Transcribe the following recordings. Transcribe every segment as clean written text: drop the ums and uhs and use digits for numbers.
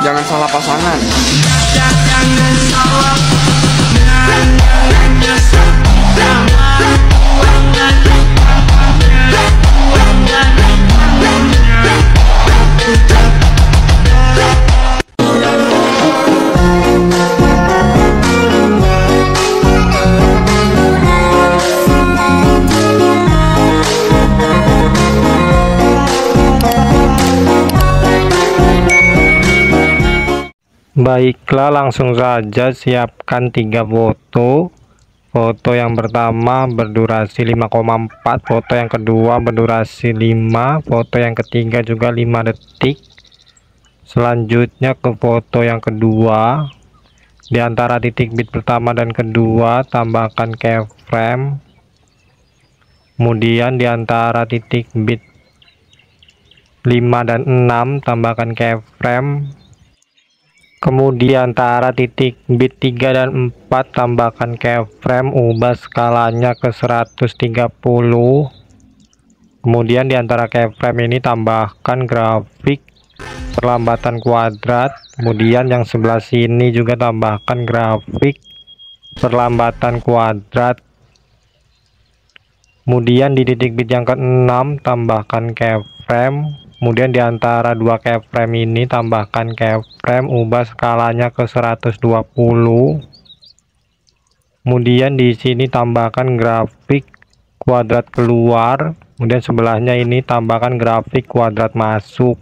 jangan salah pasangan. Baiklah, langsung saja siapkan 3 foto. Foto yang pertama berdurasi 5,4, foto yang kedua berdurasi 5, foto yang ketiga juga 5 detik. Selanjutnya ke foto yang kedua, di antara titik bit pertama dan kedua tambahkan keyframe. Kemudian di antara titik bit 5 dan 6 tambahkan keyframe. Kemudian antara titik bit 3 dan 4 tambahkan keyframe, ubah skalanya ke 130. Kemudian di antara keyframe ini tambahkan grafik perlambatan kuadrat. Kemudian yang sebelah sini juga tambahkan grafik perlambatan kuadrat. Kemudian di titik bit yang ke-6 tambahkan keyframe. Kemudian di antara 2 keyframe ini tambahkan keyframe, ubah skalanya ke 120. Kemudian di sini tambahkan grafik kuadrat keluar. Kemudian sebelahnya ini tambahkan grafik kuadrat masuk.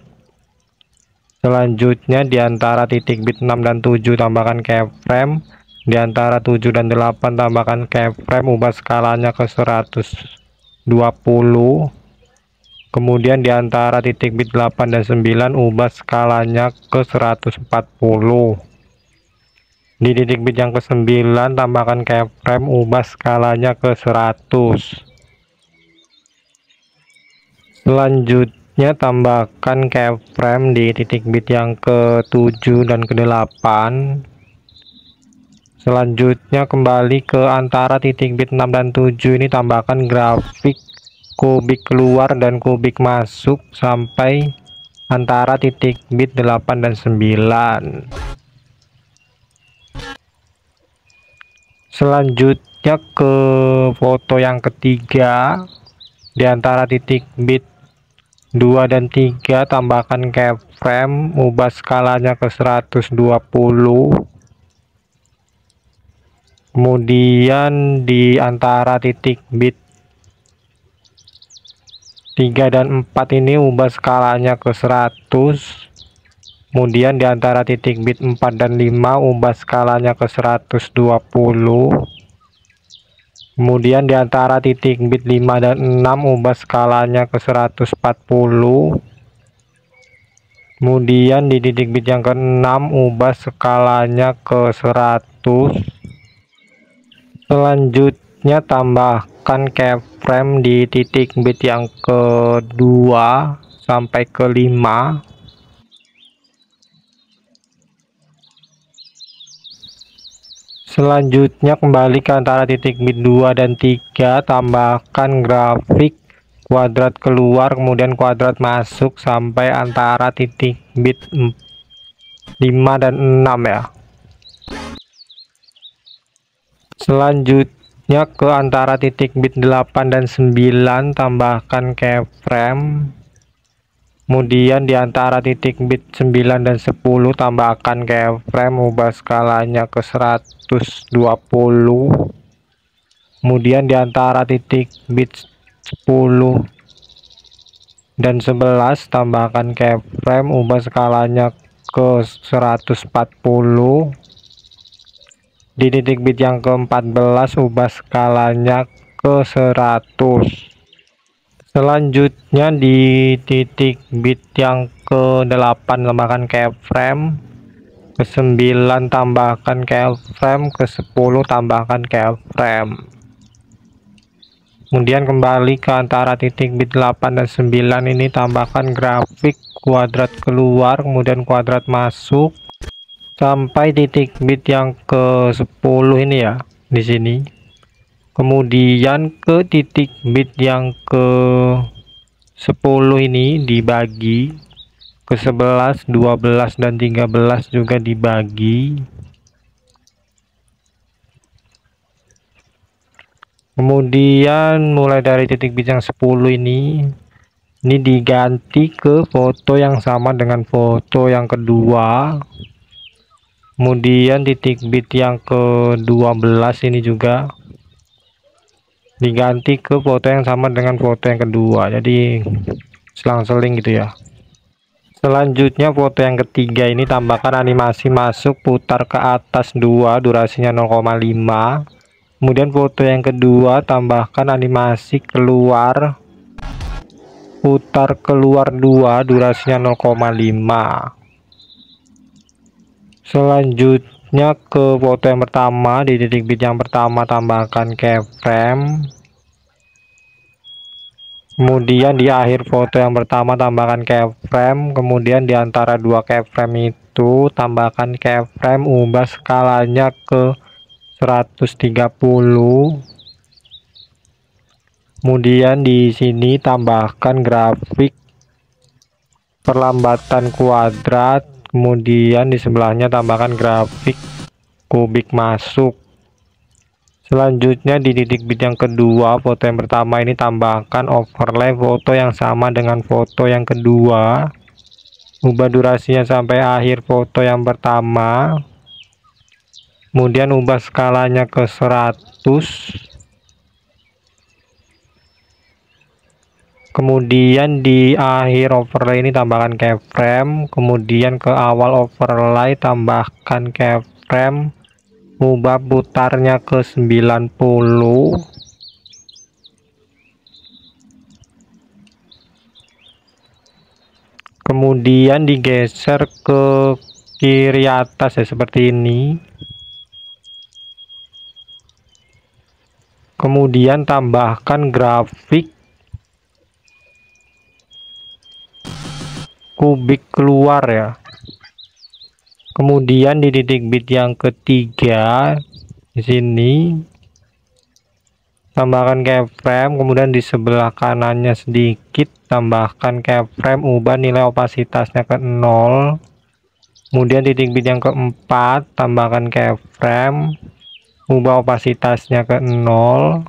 Selanjutnya di antara titik bit 6 dan 7 tambahkan keyframe. Di antara 7 dan 8 tambahkan keyframe, ubah skalanya ke 120. Kemudian di antara titik bit 8 dan 9 ubah skalanya ke 140. Di titik bit yang ke-9 tambahkan keyframe, ubah skalanya ke 100. Selanjutnya tambahkan keyframe di titik bit yang ke-7 dan ke-8. Selanjutnya kembali ke antara titik bit 6 dan 7 ini tambahkan grafik kubik keluar dan kubik masuk sampai antara titik bit 8 dan 9. Selanjutnya ke foto yang ketiga, di antara titik bit 2 dan 3 tambahkan keyframe, ubah skalanya ke 120. Kemudian di antara titik bit 3 dan 4 ini ubah skalanya ke 100. Kemudian di antara titik bit 4 dan 5 ubah skalanya ke 120. Kemudian di antara titik bit 5 dan 6 ubah skalanya ke 140. Kemudian di titik bit yang ke-6 ubah skalanya ke 100. Selanjutnya tambahkan keyframe di titik bit yang kedua sampai ke 5. Selanjutnya kembali ke antara titik bit 2 dan 3 tambahkan grafik kuadrat keluar kemudian kuadrat masuk sampai antara titik bit 5 dan 6 ya. Selanjutnya ke antara titik bit 8 dan 9 tambahkan keyframe. Kemudian di antara titik bit 9 dan 10 tambahkan keyframe, ubah skalanya ke 120. Kemudian di antara titik bit 10 dan 11 tambahkan keyframe, ubah skalanya ke 140. Di titik bit yang ke-14 ubah skalanya ke 100. Selanjutnya di titik bit yang ke-8 tambahkan keyframe, ke-9 tambahkan keyframe, ke-10 tambahkan keyframe. Kemudian kembali ke antara titik bit 8 dan 9 ini tambahkan grafik kuadrat keluar kemudian kuadrat masuk sampai titik bit yang ke-10 ini ya di sini. Kemudian ke titik bit yang ke-10 ini dibagi ke 11, 12, dan 13 juga dibagi. Kemudian mulai dari titik bit yang 10 ini diganti ke foto yang sama dengan foto yang kedua. Kemudian titik bit yang ke-12 ini juga diganti ke foto yang sama dengan foto yang kedua, jadi selang-seling gitu ya. Selanjutnya foto yang ketiga ini tambahkan animasi masuk putar ke atas 2, durasinya 0,5. Kemudian foto yang kedua tambahkan animasi keluar putar keluar 2, durasinya 0,5. Selanjutnya ke foto yang pertama, di titik bit yang pertama tambahkan keyframe. Kemudian di akhir foto yang pertama tambahkan keyframe, kemudian di antara dua keyframe itu tambahkan keyframe, ubah skalanya ke 130. Kemudian di sini tambahkan grafik perlambatan kuadrat, kemudian di sebelahnya tambahkan grafik kubik masuk. Selanjutnya di titik bit yang kedua, foto yang pertama ini tambahkan overlay foto yang sama dengan foto yang kedua. Ubah durasinya sampai akhir foto yang pertama. Kemudian ubah skalanya ke 100. Kemudian di akhir overlay ini tambahkan keyframe. Kemudian ke awal overlay tambahkan keyframe. Ubah putarnya ke 90. Kemudian digeser ke kiri atas ya, seperti ini. Kemudian tambahkan grafik kubik keluar ya. Kemudian di titik bit yang ketiga di sini tambahkan keyframe, kemudian di sebelah kanannya sedikit tambahkan keyframe, ubah nilai opasitasnya ke 0. Kemudian titik bit yang keempat tambahkan keyframe, ubah opasitasnya ke 0.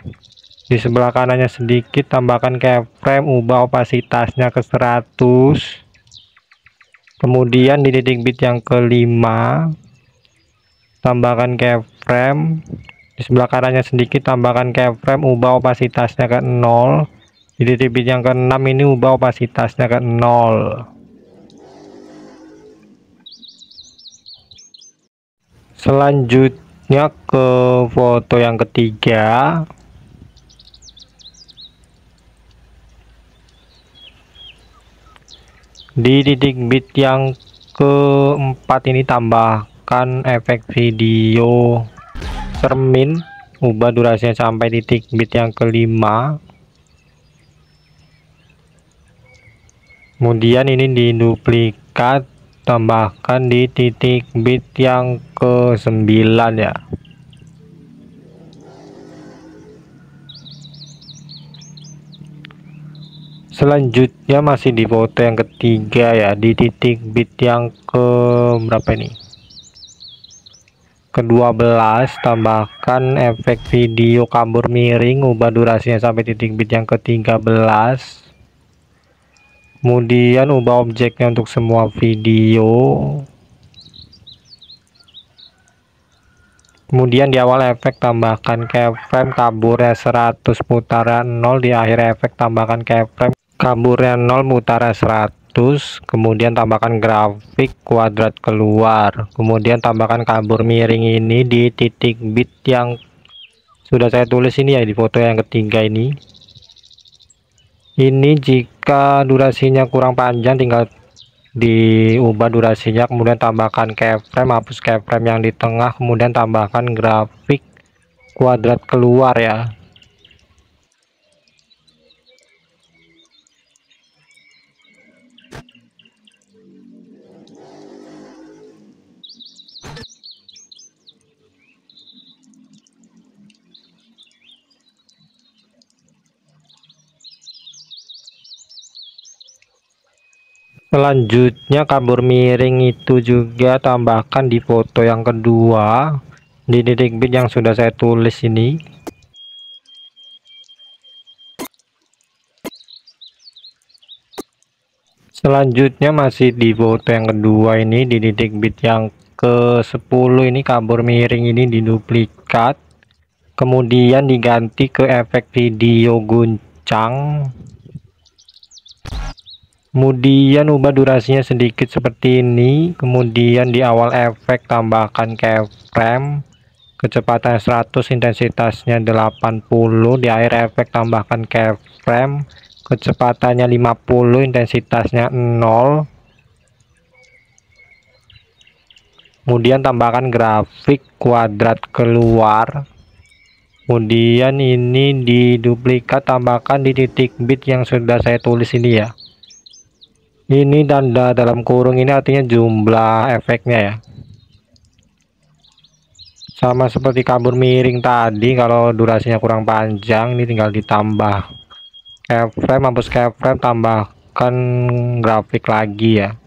Di sebelah kanannya sedikit tambahkan keyframe, ubah opasitasnya ke 100. Kemudian di titik bit yang kelima tambahkan keyframe, di sebelah kanannya sedikit tambahkan keyframe, ubah opasitasnya ke 0. Di titik bit yang ke-6 ini ubah opasitasnya ke 0. Selanjutnya ke foto yang ketiga. Di titik bit yang keempat ini tambahkan efek video cermin, ubah durasinya sampai titik bit yang kelima. Kemudian ini diduplikat, tambahkan di titik bit yang ke-9 ya. Selanjutnya masih di foto yang ketiga ya, di titik bit yang ke berapa ini? Ke-12 tambahkan efek video kabur miring, ubah durasinya sampai titik bit yang ke-13. Kemudian ubah objeknya untuk semua video. Kemudian di awal efek tambahkan keyframe kaburnya 100, putaran 0. Di akhir efek tambahkan keyframe kaburnya 0, putaran 100. Kemudian tambahkan grafik kuadrat keluar. Kemudian tambahkan kabur miring ini di titik bit yang sudah saya tulis ini ya, di foto yang ketiga ini. Ini jika durasinya kurang panjang tinggal diubah durasinya, kemudian tambahkan keyframe, hapus keyframe yang di tengah, kemudian tambahkan grafik kuadrat keluar ya. Selanjutnya kabur miring itu juga tambahkan di foto yang kedua di titik bit yang sudah saya tulis ini. Selanjutnya masih di foto yang kedua ini di titik bit yang ke-10 ini kabur miring ini diduplikat, kemudian diganti ke efek video guncang, kemudian ubah durasinya sedikit seperti ini, kemudian di awal efek tambahkan keyframe, kecepatan 100, intensitasnya 80, di akhir efek tambahkan keyframe, kecepatannya 50, intensitasnya 0. Kemudian tambahkan grafik kuadrat keluar, kemudian ini diduplikat, tambahkan di titik bit yang sudah saya tulis ini ya. Ini tanda dalam kurung ini artinya jumlah efeknya ya, sama seperti kabur miring tadi. Kalau durasinya kurang panjang ini tinggal ditambah keyframe, hapus keyframe, tambahkan grafik lagi ya.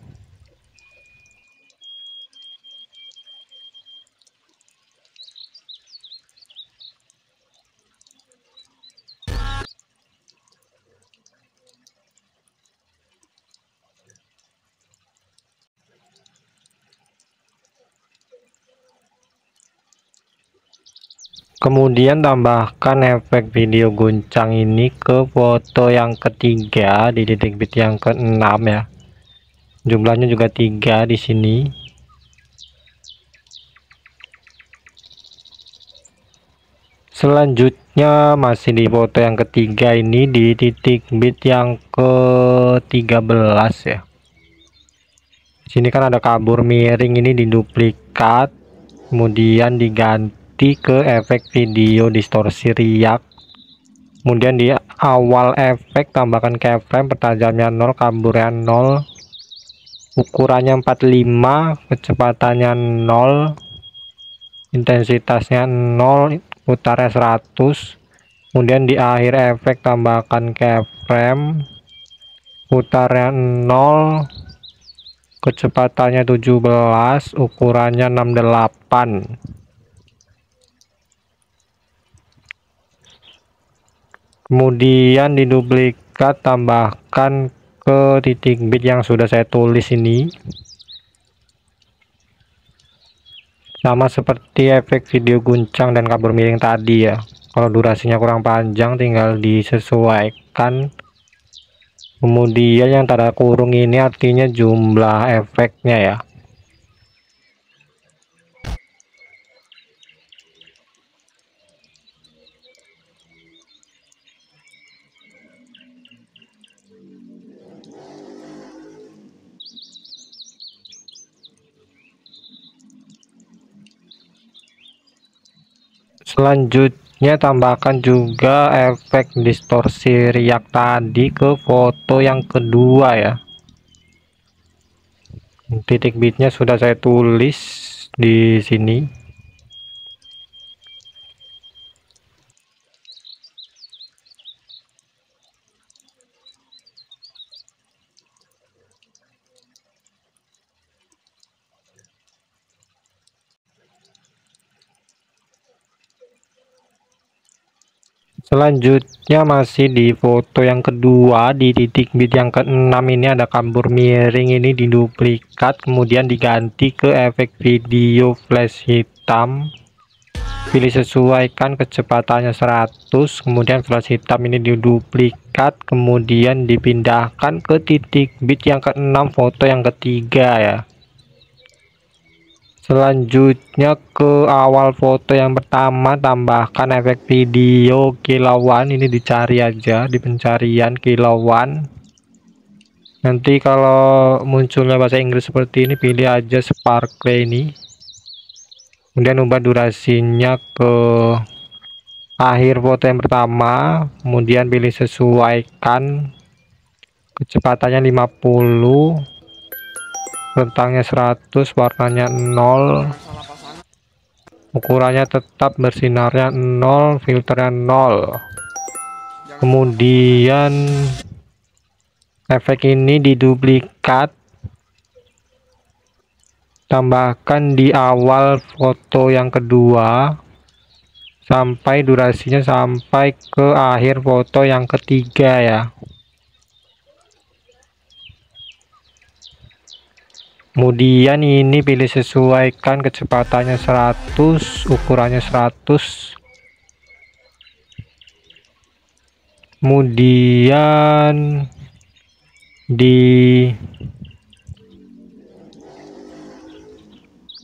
Kemudian tambahkan efek video guncang ini ke foto yang ketiga di titik bit yang ke-6 ya. Jumlahnya juga 3 di sini. Selanjutnya masih di foto yang ketiga ini di titik bit yang ke-13 ya. Di sini kan ada kabur miring ini diduplikat, kemudian diganti ke efek video distorsi riak. Kemudian di awal efek tambahkan keyframe, pertajamnya 0, kaburnya 0, ukurannya 45, kecepatannya 0, intensitasnya 0, putarnya 100. Kemudian di akhir efek tambahkan keyframe, putarnya 0, kecepatannya 17, ukurannya 68. Kemudian diduplikat, tambahkan ke titik bit yang sudah saya tulis ini, sama seperti efek video guncang dan kabur miring tadi ya. Kalau durasinya kurang panjang tinggal disesuaikan. Kemudian yang tanda kurung ini artinya jumlah efeknya ya. Selanjutnya tambahkan juga efek distorsi riak tadi ke foto yang kedua ya. Titik bitnya sudah saya tulis di sini. Selanjutnya masih di foto yang kedua di titik bit yang ke-6 ini ada kabur miring ini diduplikat, kemudian diganti ke efek video flash hitam, pilih sesuaikan, kecepatannya 100, kemudian flash hitam ini diduplikat, kemudian dipindahkan ke titik bit yang ke-6 foto yang ketiga ya. Selanjutnya ke awal foto yang pertama tambahkan efek video kilauan, ini dicari aja di pencarian kilauan. Nanti kalau munculnya bahasa Inggris seperti ini pilih aja sparkle ini. Kemudian ubah durasinya ke akhir foto yang pertama, kemudian pilih sesuaikan, kecepatannya 50, rentangnya 100, warnanya 0, ukurannya tetap, bersinarnya 0, filternya 0. Kemudian efek ini diduplikat, tambahkan di awal foto yang kedua sampai durasinya sampai ke akhir foto yang ketiga ya. Kemudian ini pilih sesuaikan kecepatannya 100, ukurannya 100. Kemudian di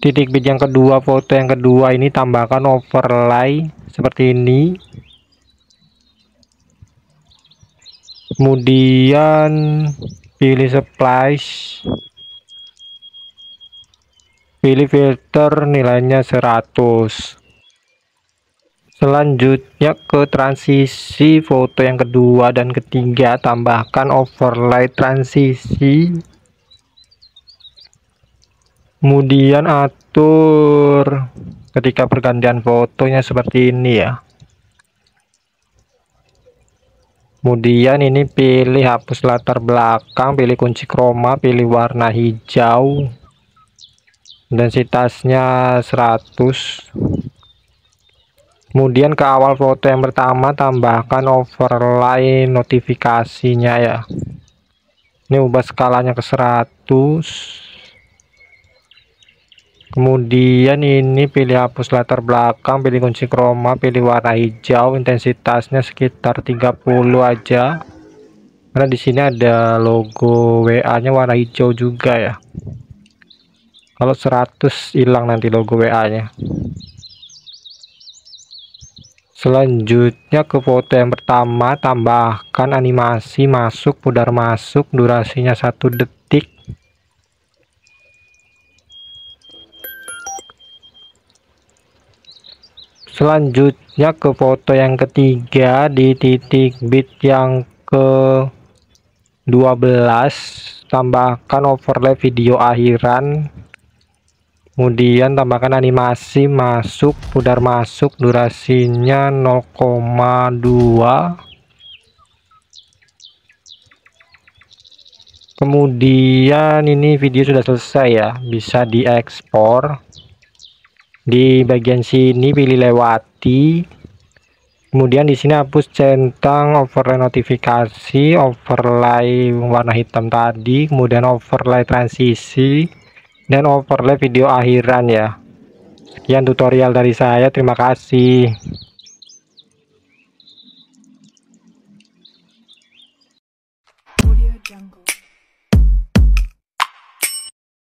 titik bit yang kedua, foto yang kedua ini tambahkan overlay seperti ini. Kemudian pilih splash, pilih filter, nilainya 100. Selanjutnya ke transisi foto yang kedua dan ketiga, tambahkan overlay transisi. Kemudian atur ketika pergantian fotonya seperti ini ya. Kemudian ini pilih hapus latar belakang, pilih kunci chroma, pilih warna hijau, intensitasnya 100. Kemudian ke awal foto yang pertama tambahkan overlay notifikasinya ya. Ini ubah skalanya ke 100. Kemudian ini pilih hapus latar belakang, pilih kunci chroma, pilih warna hijau, intensitasnya sekitar 30 aja. Karena di sini ada logo WA-nya warna hijau juga ya. Kalau 100 hilang nanti logo WA-nya. Selanjutnya ke foto yang pertama, tambahkan animasi masuk, pudar masuk, durasinya 1 detik. Selanjutnya ke foto yang ketiga, di titik bit yang ke 12 tambahkan overlay video akhiran. Kemudian tambahkan animasi masuk, pudar masuk, durasinya 0,2. Kemudian ini video sudah selesai ya, bisa diekspor. Di bagian sini pilih lewati. Kemudian di sini hapus centang, overlay notifikasi, overlay warna hitam tadi, kemudian overlay transisi, dan overlay video akhiran ya. Sekian tutorial dari saya, terima kasih.